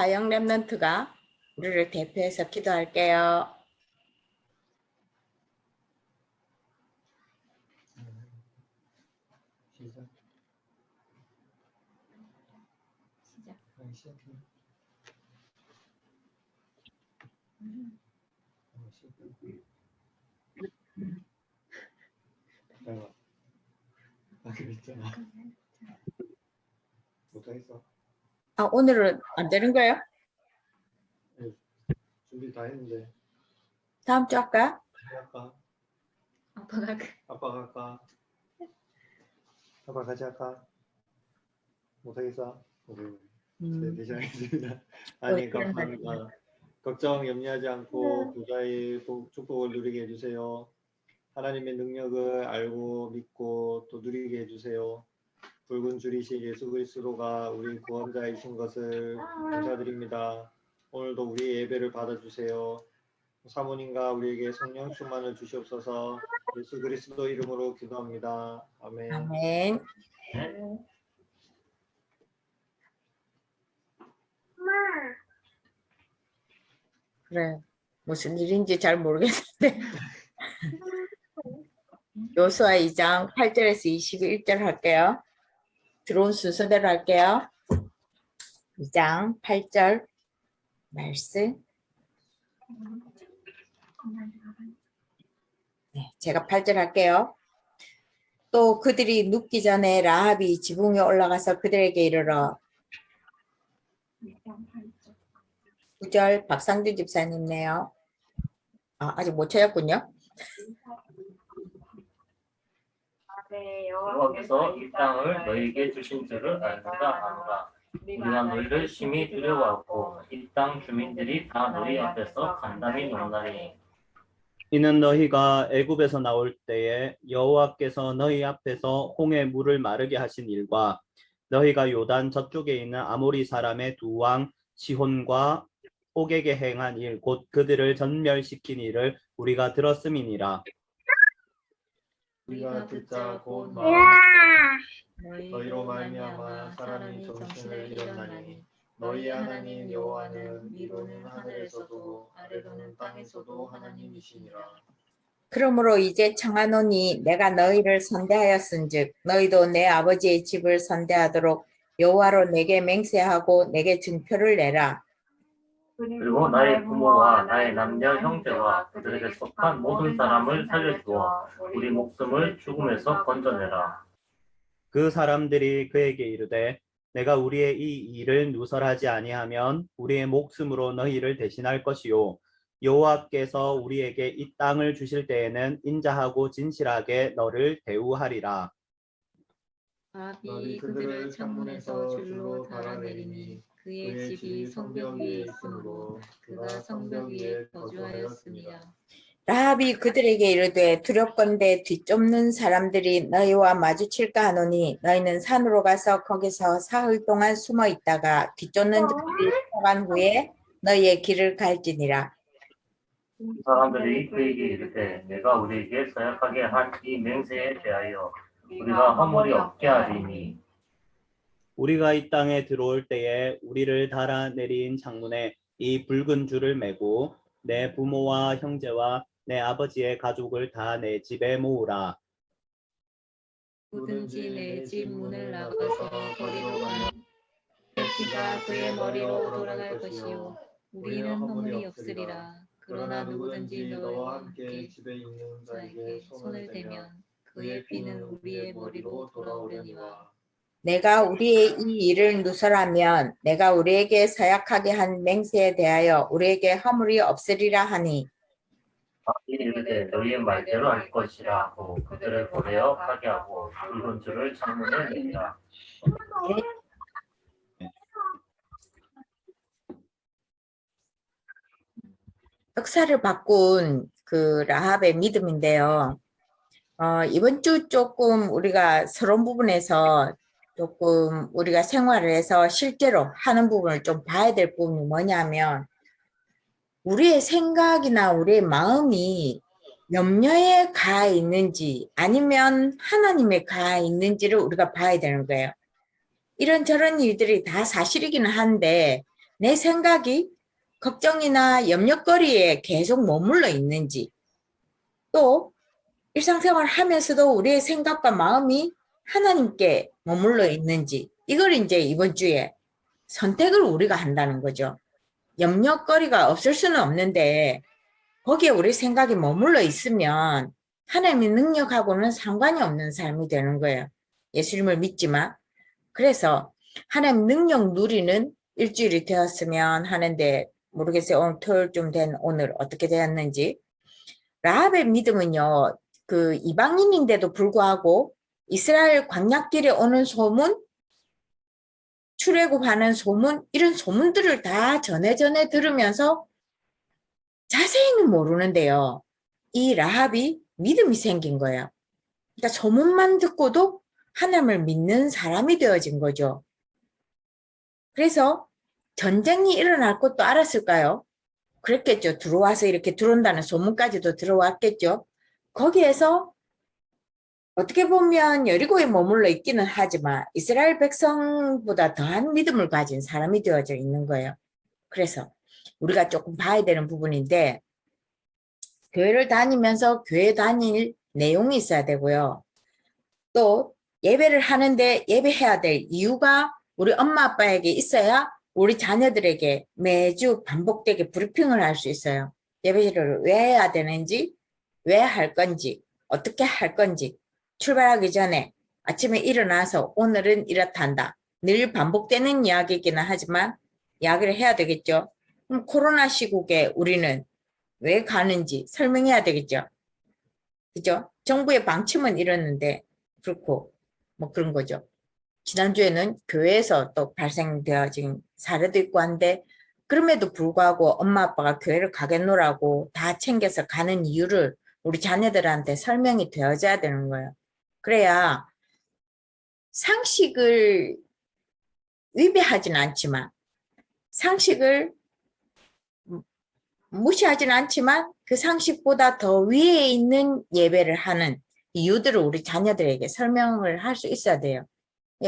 화영 랩런트가 우리를 대표해서 기도할게요. 그랬잖아. 못하겠어. 아, 오늘은 안 되는 거예요? 네, 준비 다 했는데. 다음 주 할까? 할까? 아빠가 아빠가 할까? 아빠 같이 할까? 못하겠어. 네, 대신하겠습니다. 하나님 감사합니다. 걱정 염려하지 않고 부자의 축복을 누리게 해주세요. 하나님의 능력을 알고 믿고 또 누리게 해주세요. 붉은 줄이신 예수 그리스도가 우리 구원자이신 것을 감사드립니다. 오늘도 우리 예배를 받아주세요. 사모님과 우리에게 성령 충만을 주시옵소서. 예수 그리스도 이름으로 기도합니다. 아멘. 아멘. 그래, 무슨 일인지 잘 모르겠는데 요수아 2장 8절에서 21절 할게요. 들어온 순서대로 할게요. 2장 8절 말씀. 네, 제가 8절 할게요. 또 그들이 눕기 전에 라합이 지붕에 올라가서 그들에게 이르러 9절 박상주 집사님네요. 아직 못 찾았군요. 여호와께서 이 땅을 너희에게 주신 줄을 알는가 하노라. 우리가 너희를 심히 두려워하고 이 땅 주민들이 다 너희 앞에서 간담이 논나니. 이는 너희가 애굽에서 나올 때에 여호와께서 너희 앞에서 홍해 물을 마르게 하신 일과 너희가 요단 저쪽에 있는 아모리 사람의 두 왕 시혼과 옥에게 행한 일 곧 그들을 전멸시킨 일을 우리가 들었음이니라. 우리가 듣자 곧 마음 너희로 말미암아 사람이 정신을 잃었나니 너희 하나님 여호와는 위로는 하늘에서도 아래로는 땅에서도 하나님이시니라. 그러므로 이제 청하노니 내가 너희를 선대하였은즉 너희도 내 아버지의 집을 선대하도록 여호와로 내게 맹세하고 내게 증표를 내라. 그리고 나의 부모와 나의 남녀 형제와 그들에게 속한 모든 사람을 살려주어 우리 목숨을 죽음에서 건져내라. 그 사람들이 그에게 이르되 내가 우리의 이 일을 누설하지 아니하면 우리의 목숨으로 너희를 대신할 것이요 여호와께서 우리에게 이 땅을 주실 때에는 인자하고 진실하게 너를 대우하리라. 아비 그들을 창문에서 줄로 달아내리니 그의 집이 성벽 위에 있으므로 그가 성벽 위에 거주하였습니다. 라합이 그들에게 이르되 두렵건대 뒤쫓는 사람들이 너희와 마주칠까 하노니 너희는 산으로 가서 거기서 사흘 동안 숨어 있다가 뒤쫓는 자들이 들어간 후에 너희의 길을 갈지니라. 이 사람들이 그에게 이르되 내가 우리에게 서약하게 한 이 맹세에 대하여 우리가 허물이 없게 하리니. 우리가 이 땅에 들어올 때에 우리를 달아내린 창문에 이 붉은 줄을 매고 내 부모와 형제와 내 아버지의 가족을 다 내 집에 모으라. 누구든지 내 집 문을 나가서 거리로 가면 내 피가 그의 머리로 돌아갈 것이요 우리는 허물이 없으리라. 그러나 누구든지 너와 함께 집에 있는 자에게 손을 대면 그의 피는 우리의 머리로 돌아오려니와. 내가 우리의 이 일을 누설하면 내가 우리에게 서약하게 한 맹세에 대하여 우리에게 허물이 없으리라 하니 이 이르되 너희의 말대로 할 것이라 하고 그들을 보내어 가게 하고 붉은 줄을 창문에 내리라. 역사를 바꾼 그 라합의 믿음인데요. 이번 주 조금 우리가 서론 부분에서 조금 우리가 생활을 해서 실제로 하는 부분을 좀 봐야 될 부분이 뭐냐면 우리의 생각이나 우리의 마음이 염려에 가 있는지 아니면 하나님에 가 있는지를 우리가 봐야 되는 거예요. 이런저런 일들이 다 사실이기는 한데 내 생각이 걱정이나 염려거리에 계속 머물러 있는지, 또 일상생활 하면서도 우리의 생각과 마음이 하나님께 머물러 있는지, 이걸 이제 이번 주에 선택을 우리가 한다는 거죠. 염려거리가 없을 수는 없는데 거기에 우리 생각이 머물러 있으면 하나님의 능력하고는 상관이 없는 삶이 되는 거예요. 예수님을 믿지만. 그래서 하나님 능력 누리는 일주일이 되었으면 하는데, 모르겠어요. 오늘 토요일쯤 된 오늘 어떻게 되었는지. 라합의 믿음은요, 그 이방인인데도 불구하고 이스라엘 광야길에 오는 소문, 출애굽하는 소문, 이런 소문들을 다 전에 들으면서 자세히는 모르는데요. 이 라합이 믿음이 생긴 거예요. 그러니까 소문만 듣고도 하나님을 믿는 사람이 되어진 거죠. 그래서 전쟁이 일어날 것도 알았을까요? 그랬겠죠. 들어와서 이렇게 들어온다는 소문까지도 들어왔겠죠. 거기에서 어떻게 보면 여리고에 머물러 있기는 하지만 이스라엘 백성보다 더한 믿음을 가진 사람이 되어져 있는 거예요. 그래서 우리가 조금 봐야 되는 부분인데, 교회를 다니면서 교회 다닐 내용이 있어야 되고요. 또 예배를 하는데 예배해야 될 이유가 우리 엄마 아빠에게 있어야 우리 자녀들에게 매주 반복되게 브리핑을 할 수 있어요. 예배를 왜 해야 되는지, 왜 할 건지, 어떻게 할 건지, 출발하기 전에 아침에 일어나서 오늘은 이렇단다. 늘 반복되는 이야기이기는 하지만 이야기를 해야 되겠죠. 그럼 코로나 시국에 우리는 왜 가는지 설명해야 되겠죠. 그죠? 정부의 방침은 이렇는데, 그렇고 뭐 그런 거죠. 지난주에는 교회에서 또 발생되어진 사례도 있고 한데, 그럼에도 불구하고 엄마 아빠가 교회를 가겠노라고 다 챙겨서 가는 이유를 우리 자녀들한테 설명이 되어져야 되는 거예요. 그래야 상식을 위배하진 않지만, 상식을 무시하진 않지만 그 상식보다 더 위에 있는 예배를 하는 이유들을 우리 자녀들에게 설명을 할 수 있어야 돼요.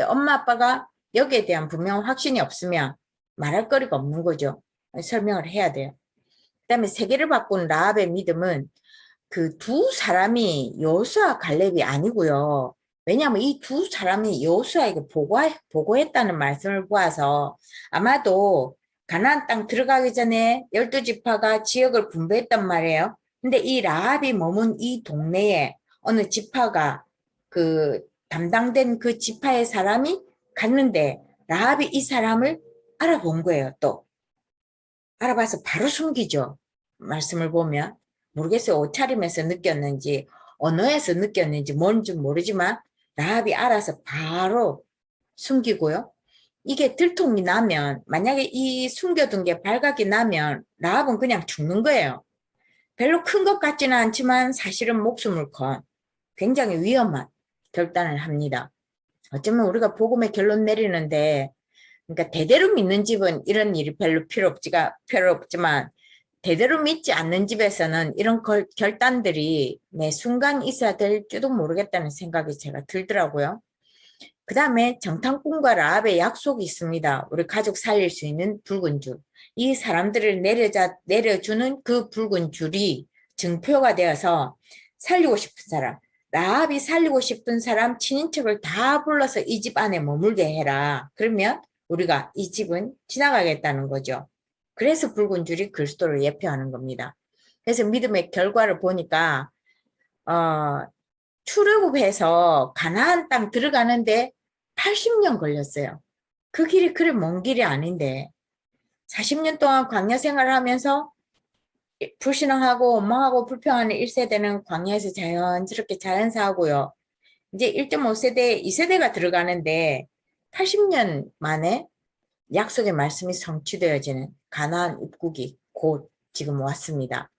엄마 아빠가 여기에 대한 분명 확신이 없으면 말할 거리가 없는 거죠. 설명을 해야 돼요. 그 다음에 세계를 바꾼 라합의 믿음은 그 두 사람이 여호수아 갈렙이 아니고요. 왜냐하면 이 두 사람이 여호수아에게 보고했다는 말씀을 보아서 아마도 가나안 땅 들어가기 전에 12지파가 지역을 분배했단 말이에요. 근데 이 라합이 머문 이 동네에 어느 지파가 그 담당된 그 지파의 사람이 갔는데 라합이 이 사람을 알아본 거예요. 또 알아봐서 바로 숨기죠. 말씀을 보면 모르겠어요. 옷차림에서 느꼈는지 언어에서 느꼈는지 뭔지 모르지만 라합이 알아서 바로 숨기고요. 이게 들통이 나면, 만약에 이 숨겨둔 게 발각이 나면 라합은 그냥 죽는 거예요. 별로 큰 것 같지는 않지만 사실은 목숨을 건 굉장히 위험한 결단을 합니다. 어쩌면 우리가 복음의 결론 내리는데, 그러니까 대대로 믿는 집은 이런 일이 별로 필요 없지만 대대로 믿지 않는 집에서는 이런 결단들이 매 순간 있어야 될지도 모르겠다는 생각이 제가 들더라고요. 그 다음에 정탐꾼과 라합의 약속이 있습니다. 우리 가족 살릴 수 있는 붉은 줄. 이 사람들을 내려주는 그 붉은 줄이 증표가 되어서 살리고 싶은 사람, 라합이 살리고 싶은 사람 친인척을 다 불러서 이 집 안에 머물게 해라. 그러면 우리가 이 집은 지나가겠다는 거죠. 그래서 붉은 줄이 그리스도를 예표하는 겁니다. 그래서 믿음의 결과를 보니까 출애굽해서 가나안 땅 들어가는데 80년 걸렸어요. 그 길이 그리 먼 길이 아닌데 40년 동안 광야 생활을 하면서 불신앙하고 원망하고 불평하는 1세대는 광야에서 자연스럽게 자연사하고요. 이제 1.5세대, 2세대가 들어가는데 80년 만에 약속의 말씀이 성취되어지는 가나안 입국이 곧 지금 왔습니다.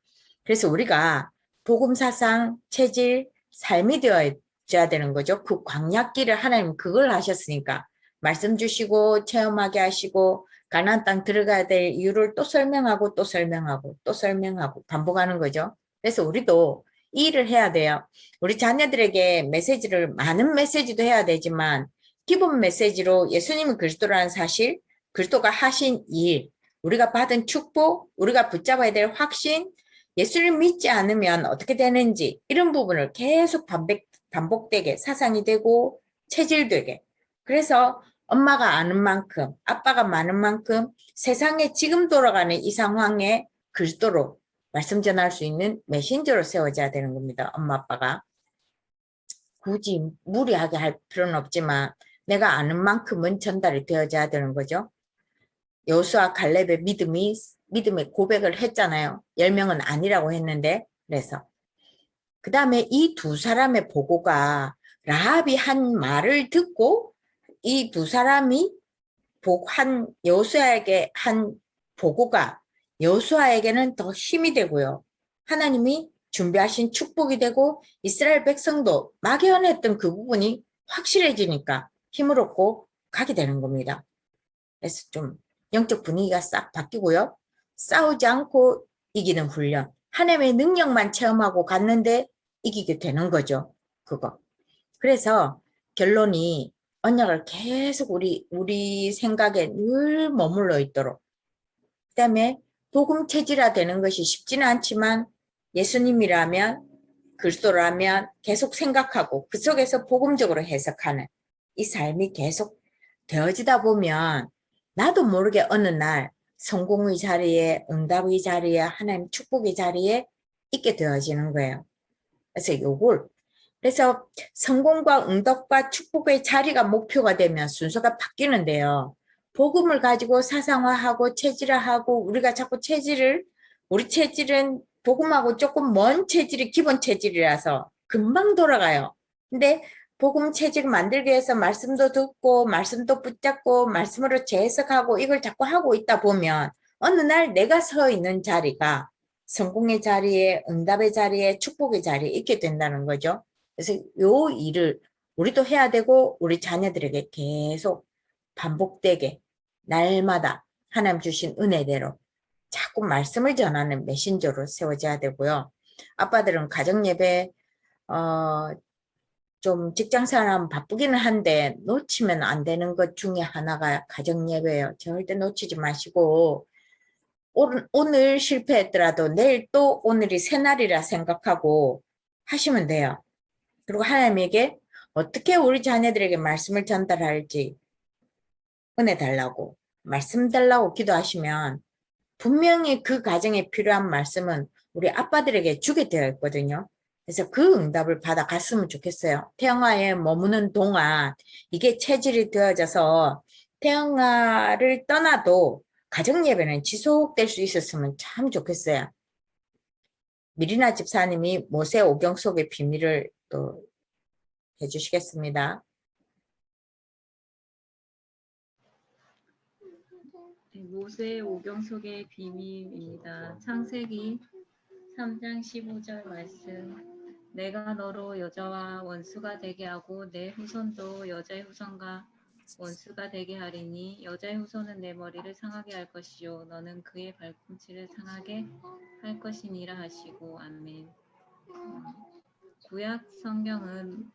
그래서 우리가 복음사상, 체질, 삶이 되어야 되는 거죠. 그 광야길을 하나님 그걸 하셨으니까 말씀 주시고 체험하게 하시고 가나안 땅 들어가야 될 이유를 또 설명하고 또 설명하고 또 설명하고 반복하는 거죠. 그래서 우리도 이 일을 해야 돼요. 우리 자녀들에게 메시지를 많은 메시지도 해야 되지만 기본 메시지로 예수님은 그리스도라는 사실, 그리스도가 하신 일, 우리가 받은 축복, 우리가 붙잡아야 될 확신, 예수를 믿지 않으면 어떻게 되는지 이런 부분을 계속 반복되게 사상이 되고 체질되게. 그래서 엄마가 아는 만큼, 아빠가 많은 만큼 세상에 지금 돌아가는 이 상황에 그리스도로 말씀 전할 수 있는 메신저로 세워져야 되는 겁니다. 엄마 아빠가. 굳이 무리하게 할 필요는 없지만 내가 아는 만큼은 전달이 되어져야 되는 거죠. 여호수아 갈렙의 믿음의 고백을 했잖아요. 10명은 아니라고 했는데 그래서 그 다음에 이 두 사람의 보고가 라합이 한 말을 듣고 이 두 사람이 여호수아에게 한 보고가 여호수아에게는 더 힘이 되고요. 하나님이 준비하신 축복이 되고 이스라엘 백성도 막연했던 그 부분이 확실해지니까 힘을 얻고 가게 되는 겁니다. 그래서 좀 영적 분위기가 싹 바뀌고요. 싸우지 않고 이기는 훈련. 하나님의 능력만 체험하고 갔는데 이기게 되는 거죠. 그거. 그래서 결론이 언약을 계속 우리 생각에 늘 머물러 있도록. 그 다음에 복음 체질화 되는 것이 쉽지는 않지만 예수님이라면 그리스도라면 계속 생각하고 그 속에서 복음적으로 해석하는 이 삶이 계속 되어지다 보면 나도 모르게 어느 날 성공의 자리에 응답의 자리에 하나님 축복의 자리에 있게 되어지는 거예요. 그래서 성공과 응답과 축복의 자리가 목표가 되면 순서가 바뀌는데요. 복음을 가지고 사상화하고 체질화하고 우리가 자꾸 우리 체질은 복음하고 조금 먼 체질이 기본 체질이라서 금방 돌아가요. 근데 복음 체질을 만들기 위해서 말씀도 듣고 말씀도 붙잡고 말씀으로 재해석하고 이걸 자꾸 하고 있다 보면 어느 날 내가 서 있는 자리가 성공의 자리에 응답의 자리에 축복의 자리에 있게 된다는 거죠. 그래서 요 일을 우리도 해야 되고 우리 자녀들에게 계속 반복되게 날마다 하나님 주신 은혜대로 자꾸 말씀을 전하는 메신저로 세워져야 되고요. 아빠들은 가정예배 좀 직장생활하면 바쁘기는 한데 놓치면 안 되는 것 중에 하나가 가정예배예요. 절대 놓치지 마시고 오늘 실패했더라도 내일 또 오늘이 새날이라 생각하고 하시면 돼요. 그리고 하나님에게 어떻게 우리 자녀들에게 말씀을 전달할지 은혜 달라고 말씀 달라고 기도하시면 분명히 그 가정에 필요한 말씀은 우리 아빠들에게 주게 되어 있거든요. 그래서 그 응답을 받아갔으면 좋겠어요. 태영아에 머무는 동안 이게 체질이 되어져서 태영아를 떠나도 가정예배는 지속될 수 있었으면 참 좋겠어요. 미리나 집사님이 모세 오경 속의 비밀을 또 해주시겠습니다. 모세 오경 속의 비밀입니다. 창세기 3장 15절 말씀. 내가 너로 여자와 원수가 되게 하고 내 후손도 여자의 후손과 원수가 되게 하리니 여자의 후손은 내 머리를 상하게 할 것이요 너는 그의 발꿈치를 상하게 할 것이니라 하시고 아멘. 구약 성경은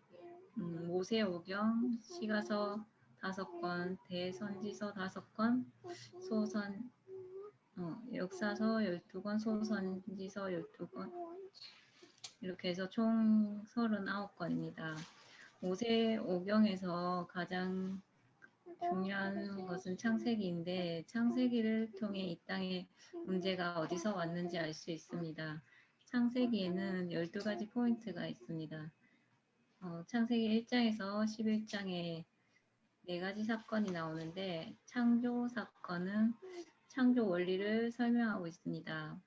모세 오경, 시가서 5권, 대선지서 5권, 역사서 12권, 소선지서 12권 이렇게 해서 총 39권입니다. 모세 오경에서 가장 중요한 것은 창세기인데 창세기를 통해 이 땅에 문제가 어디서 왔는지 알 수 있습니다. 창세기에는 12가지 포인트가 있습니다. 창세기 1장에서 11장에 4가지 사건이 나오는데 창조 사건은 창조 원리를 설명하고 있습니다.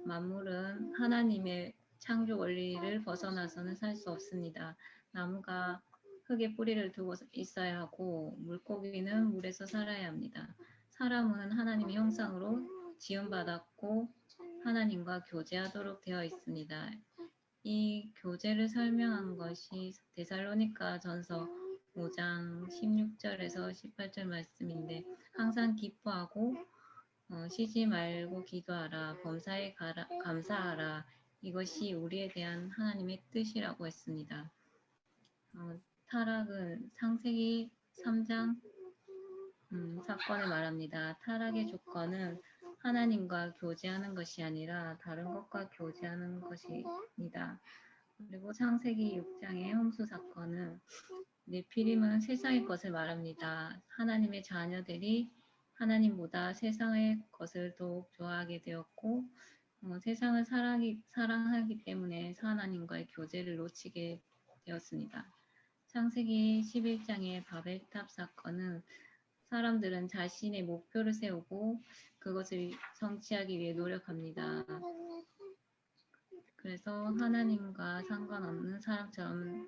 만물은 하나님의 창조 원리를 벗어나서는 살 수 없습니다. 나무가 흙에 뿌리를 두고 있어야 하고 물고기는 물에서 살아야 합니다. 사람은 하나님의 형상으로 지음받았고 하나님과 교제하도록 되어 있습니다. 이 교제를 설명한 것이 데살로니가 전서 5장 16절에서 18절 말씀인데 항상 기뻐하고 쉬지 말고 기도하라 범사에 감사하라 이것이 우리에 대한 하나님의 뜻이라고 했습니다. 타락은 창세기 3장 사건을 말합니다. 타락의 조건은 하나님과 교제하는 것이 아니라 다른 것과 교제하는 것입니다. 그리고 창세기 6장의 홍수 사건은 네피림은 세상의 것을 말합니다. 하나님의 자녀들이 하나님보다 세상의 것을 더욱 좋아하게 되었고 세상을 사랑하기 때문에 하나님과의 교제를 놓치게 되었습니다. 창세기 11장의 바벨탑 사건은 사람들은 자신의 목표를 세우고 그것을 성취하기 위해 노력합니다. 그래서 하나님과 상관없는 사람처럼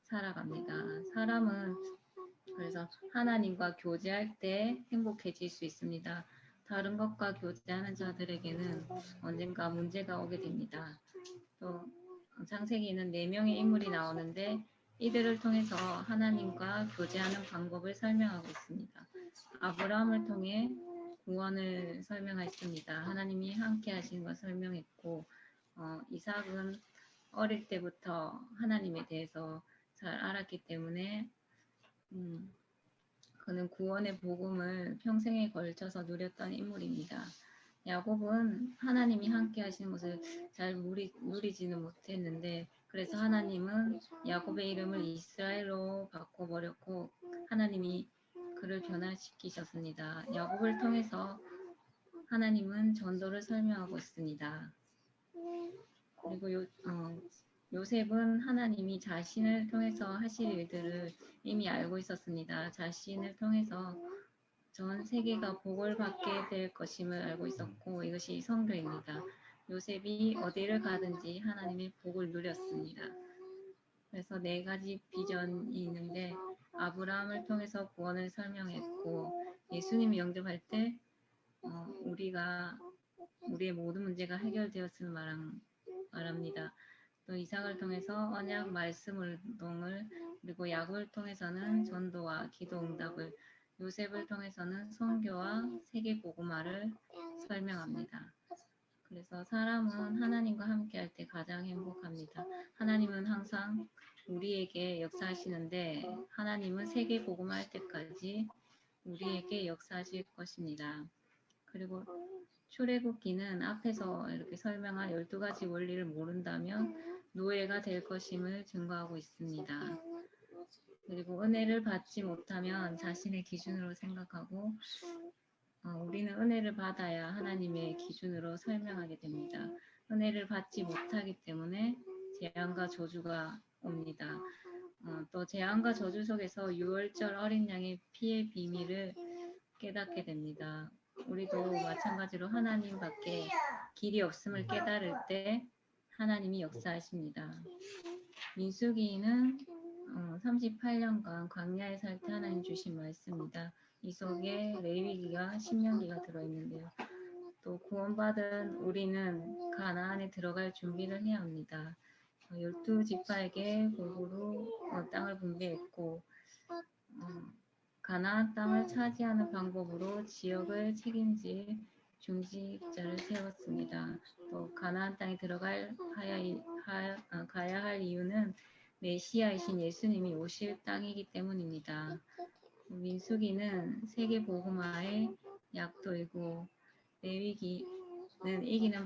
살아갑니다. 사람은 그래서 하나님과 교제할 때 행복해질 수 있습니다. 다른 것과 교제하는 자들에게는 언젠가 문제가 오게 됩니다. 또 창세기에는 4명의 인물이 나오는데 이들을 통해서 하나님과 교제하는 방법을 설명하고 있습니다. 아브라함을 통해 구원을 설명했습니다. 하나님이 함께 하신 것을 설명했고 이삭은 어릴 때부터 하나님에 대해서 잘 알았기 때문에 그는 구원의 복음을 평생에 걸쳐서 누렸던 인물입니다. 야곱은 하나님이 함께 하시는 것을 잘 누리지는 못했는데 그래서 하나님은 야곱의 이름을 이스라엘로 바꿔버렸고 하나님이 그를 변화시키셨습니다. 야곱을 통해서 하나님은 전도를 설명하고 있습니다. 그리고 요셉은 하나님이 자신을 통해서 하실 일들을 이미 알고 있었습니다. 자신을 통해서 전 세계가 복을 받게 될 것임을 알고 있었고 이것이 성경입니다. 요셉이 어디를 가든지 하나님의 복을 누렸습니다. 그래서 4가지 비전이 있는데 아브라함을 통해서 구원을 설명했고 예수님이 영접할 때 우리의 모든 문제가 해결되었음을 말합니다. 또 이삭을 통해서 언약 말씀 운동을 그리고 야곱을 통해서는 전도와 기도 응답을 요셉을 통해서는 선교와 세계 복음화를 설명합니다. 그래서 사람은 하나님과 함께할 때 가장 행복합니다. 하나님은 항상 우리에게 역사하시는데 하나님은 세계 복음화할 때까지 우리에게 역사하실 것입니다. 그리고 출애굽기는 앞에서 이렇게 설명한 12가지 원리를 모른다면 노예가 될 것임을 증거하고 있습니다. 그리고 은혜를 받지 못하면 자신의 기준으로 생각하고 우리는 은혜를 받아야 하나님의 기준으로 설명하게 됩니다. 은혜를 받지 못하기 때문에 재앙과 저주가 옵니다. 또 재앙과 저주 속에서 유월절 어린 양의 피의 비밀을 깨닫게 됩니다. 우리도 마찬가지로 하나님 밖에 길이 없음을 깨달을 때 하나님이 역사하십니다. 민수기는 38년간 광야에 살 때 하나님 주신 말씀입니다. 이 속에 레위기가 신명기가 들어있는데요. 또 구원받은 우리는 가나안에 들어갈 준비를 해야 합니다. 12지파에게 골고루 땅을 분배했고 가나안 땅을 차지하는 방법으로 지역을 책임질 중직자를 세웠습니다. 또 가나안 땅에 가야 할 이유는 메시아이신 예수님이 오실 땅이기 때문입니다. 민수기는 세계 복음화의 약도이고 레위기는 이기는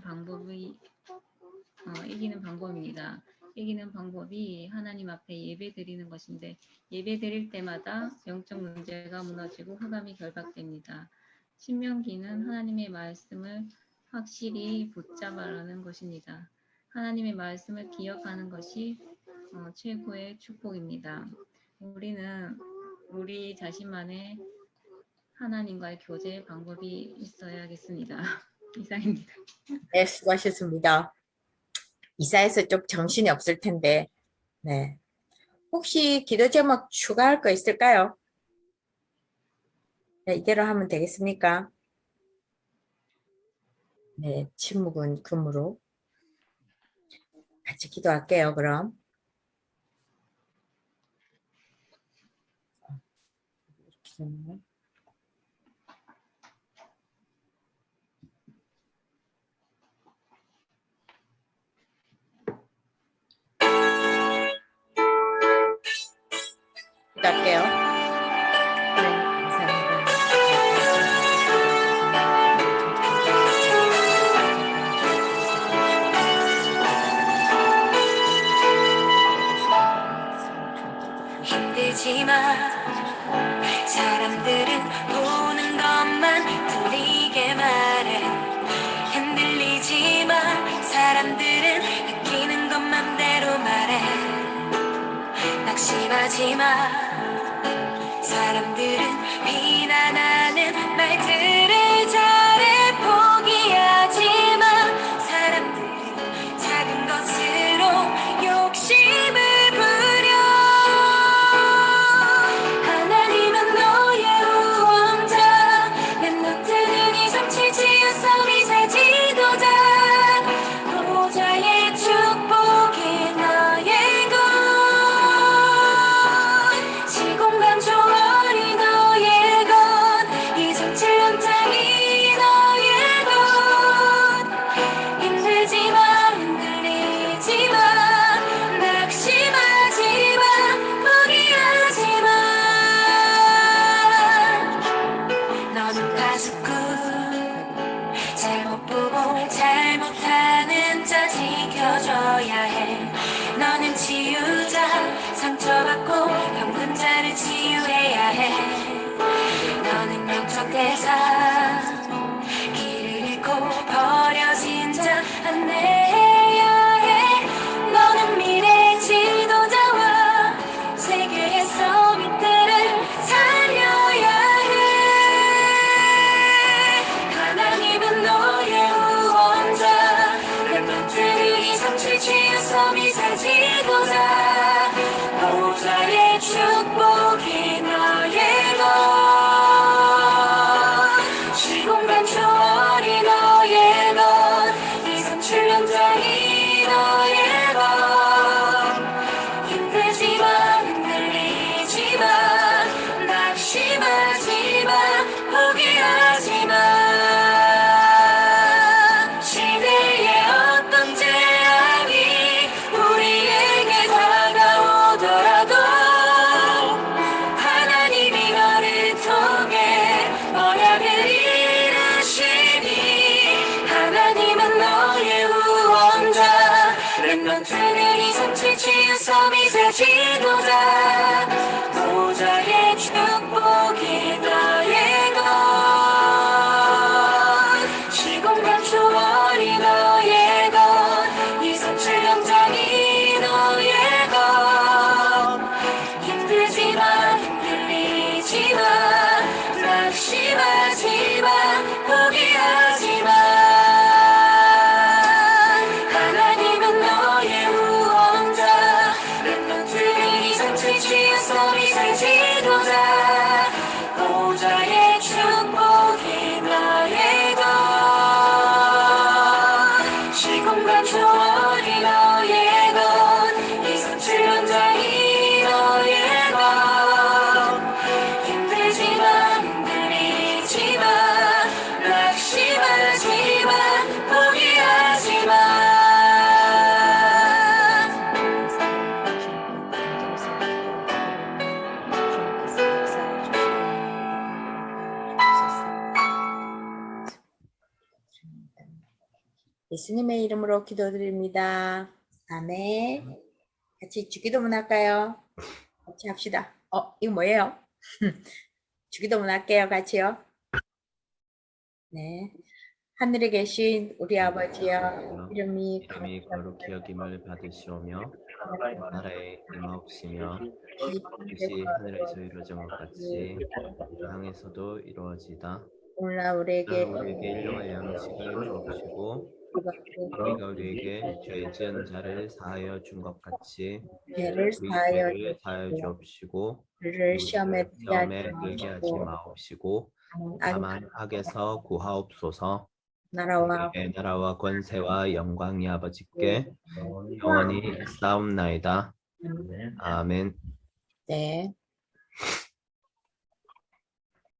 방법입니다. 이기는 방법이 하나님 앞에 예배 드리는 것인데 예배 드릴 때마다 영적 문제가 무너지고 흑암이 결박됩니다. 신명기는 하나님의 말씀을 확실히 붙잡아라는 것입니다. 하나님의 말씀을 기억하는 것이 최고의 축복입니다. 우리는 우리 자신만의 하나님과의 교제 방법이 있어야겠습니다. 이상입니다. 네, 수고하셨습니다. 이사에서 좀 정신이 없을 텐데, 네. 혹시 기도 제목 추가할 거 있을까요? 네, 이대로 하면 되겠습니까? 네, 침묵은 금으로. 같이 기도할게요, 그럼. 이렇게 되네요. 기도할게요. 네, 감사합니다. 사람들은 느끼는 것 맘대로 말해. 낙심하지 마. 사람들은 비난하는 말들을 잘해. 포기하지 마. 사람들은 작은 것으로 욕심을 부려. 하나님은 너의 우원자. 렘넌트는 이 성취 치유서 미세 지도자. 보좌의 축복이 너의 것. 시공간 초월이 너의 것. 이 성취 현장이 너의 것. 힘들지 마. 흔들리지 마. 낙심하지 마. 포기하지 마. 너는 파수꾼. 잘못 보고 잘못하는 자 지켜줘야 해. 너는 치유자. 상처받고 병든 자를 치유해야 해. 너는 영적 대사. 길을 잃고 버려진 자 안내해야 해. 너는 미래 지도자와 세계의 서밋들을 살려야 해. 하나님은 너의 우원자. 렘넌트를 이 성취 치유서 미세 지도자. 보좌의 축복이 너의 것. 시공간 초월이 너의 것. 이 성취 현장이 너의 것. 힘들지 마. 흔들리지 마. 낙심하지 마. 포기하지 마. 시대의 어떤 재앙이 우리에게 다가오더라도 하나님이 너를 통해 언약을 이루시니. 하나님은 너의 우원자. 렘넌트는 이 성취 치유서 미세 지도자. 보좌의 축복이 너의 것. 시공간 초월이 너의 것. 이 성취 현장이 너의 것. 힘들지 마. 흔들리지 마. 낙심하지 마. 포기하지 마. 하나님은 너의 우원자. 렘넌트는 이 성취 치유서 미세 지도자. 보좌의 축복이 너의 것. 시공간 초월이 너의 것. 이 성취 현장이 너의 것. 힘들지 마. 흔들리지 마. 낙심하지 마. 포기하지 마. 예수님의 이름으로 기도드립니다. 아멘. 같이 주기도문 할까요? 같이 합시다. 이거 뭐예요? 주기도문 할게요. 같이요. 네. 하늘에 계신 우리 아버지여, 이름이 거룩히 여김을 받으시오며 나라에 임하옵시며 뜻이 하늘에서 이루어진 것 같이 땅에서도 이루어지다. 오늘날 우리에게 우리에게 일용할 양식을 주옵시고 우리가 우리에게 죄 지은 자를 사하여 준 것 같이 죄를 우리 사하여 죄를 사하여 주옵시고 우리를 시험에 시험에 들게 들게 하지 하지 마옵시고 다만 악에서 구하옵소서. 나라와 우리의 나라와 권세와 영광이 아버지께 영원히 싸움나이다. 아멘. 네.